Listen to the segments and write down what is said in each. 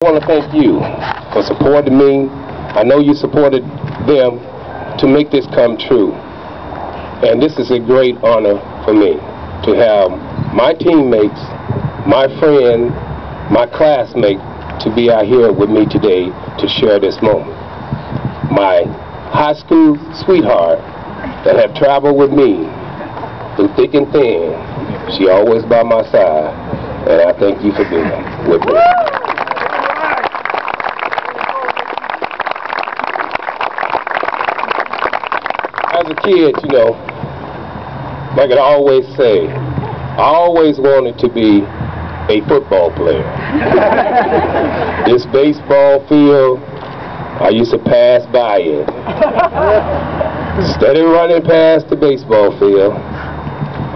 I want to thank you for supporting me. I know you supported them to make this come true. And this is a great honor for me to have my teammates, my friend, my classmate to be out here with me today to share this moment. My high school sweetheart that have traveled with me through thick and thin. She always by my side. And I thank you for being with me. As a kid, you know, like I always say, I always wanted to be a football player. This baseball field, I used to pass by it. Steady running past the baseball field.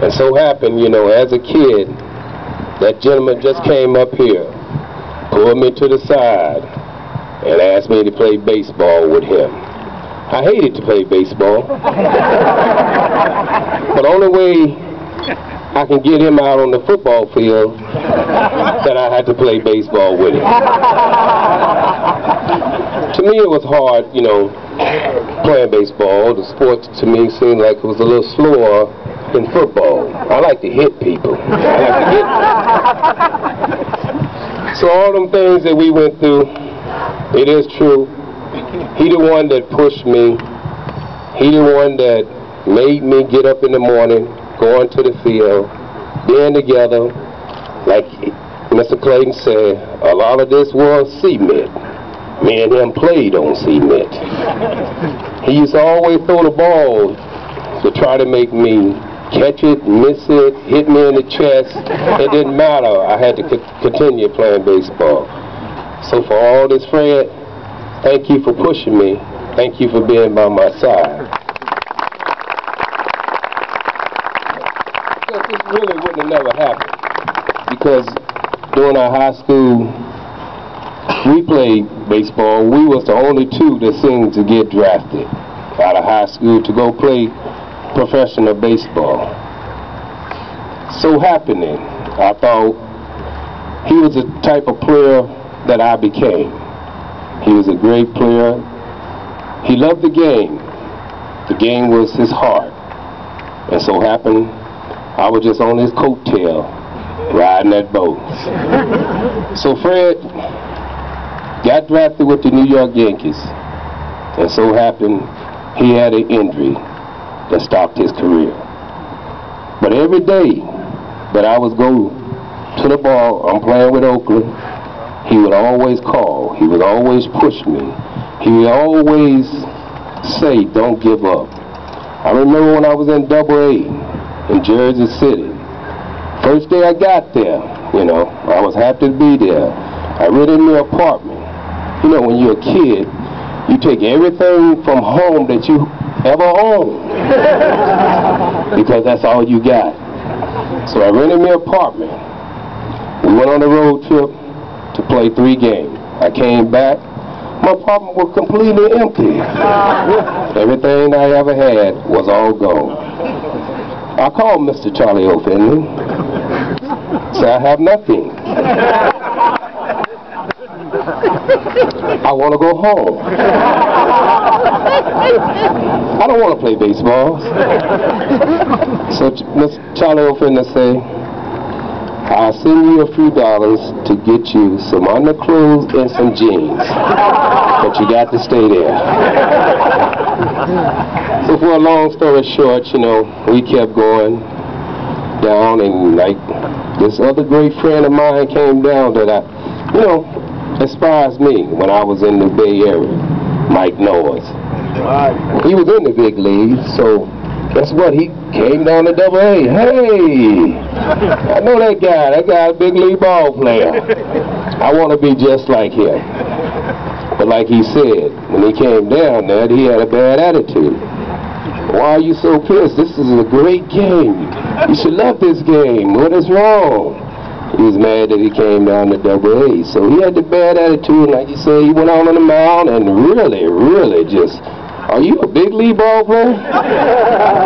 And so happened, you know, as a kid, that gentleman just came up here, pulled me to the side, and asked me to play baseball with him. I hated to play baseball. But the only way I can get him out on the football field that I had to play baseball with him. To me it was hard, you know, playing baseball. The sport to me seemed like it was a little slower than football. I like to hit people. So all them things that we went through, it is true. He the one that pushed me. He the one that made me get up in the morning, going to the field, being together. Like Mr. Clayton said, a lot of this was cement. Me and him played on cement. He used to always throw the ball to try to make me catch it, miss it, hit me in the chest. It didn't matter. I had to continue playing baseball. So for all this, Fred, thank you for pushing me. Thank you for being by my side. Because this really wouldn't have never happened. Because during our high school, we played baseball. We was the only two that seemed to get drafted out of high school to go play professional baseball. So happening, I thought he was the type of player that I became. He was a great player. He loved the game. The game was his heart. And so happened, I was just on his coattail, riding that boat. So Fred got drafted with the New York Yankees. And so happened, he had an injury that stopped his career. But every day that I would go to the ball, I'm playing with Oakland, he would always call. He would always push me. He would always say, don't give up. I remember when I was in AA in Jersey City. First day I got there, you know, I was happy to be there. I rented me an apartment. You know, when you're a kid, you take everything from home that you ever owned because that's all you got. So I rented me an apartment. We went on a road trip to play 3 games. I came back, my apartment was completely empty. Everything I ever had was all gone. I called Mr. Charlie O'Finley, said I have nothing. I want to go home. I don't want to play baseball. So Mr. Charlie O'Finley said, I'll send you a few dollars to get you some underclothes and some jeans. But you got to stay there. So for a long story short, you know, we kept going down, and like this other great friend of mine came down that you know, inspires me when I was in the Bay Area, Mike Noahs. He was in the big league, so guess what? He came down to AA. Hey, I know that guy. That guy, a big league ball player. I want to be just like him. But like he said, when he came down there, he had a bad attitude. Why are you so pissed? This is a great game. You should love this game. What is wrong? He was mad that he came down to AA. So he had the bad attitude. Like he said, he went out on the mound and really just, are you a big league ball player?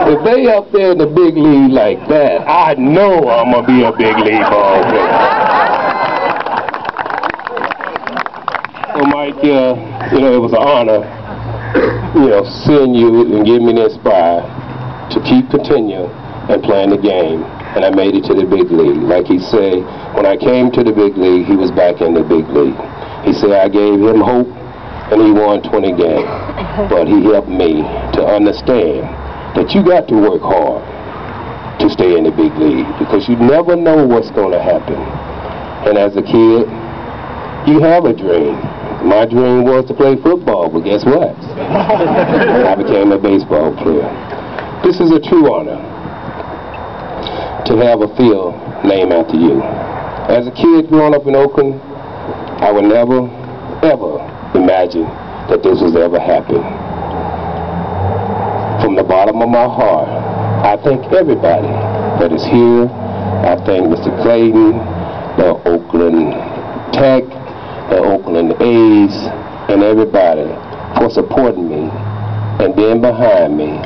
If they up there in the big league like that, I know I'm going to be a big league ball player. So Mike, you know, it was an honor, you know, seeing you and giving me the inspire to keep continuing and playing the game. And I made it to the big league. Like he said, when I came to the big league, he was back in the big league. He said I gave him hope, and he won 20 games. But he helped me to understand that you got to work hard to stay in the big league, because you never know what's going to happen. And as a kid, you have a dream. My dream was to play football, but guess what? I became a baseball player. This is a true honor to have a field named after you. As a kid growing up in Oakland, I would never, ever imagine that this was ever happen. From the bottom of my heart, I thank everybody that is here. I thank Mr. Clayton, the Oakland Tech, the Oakland A's, and everybody for supporting me and being behind me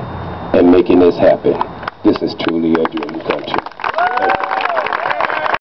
and making this happen. This is truly a dream come true.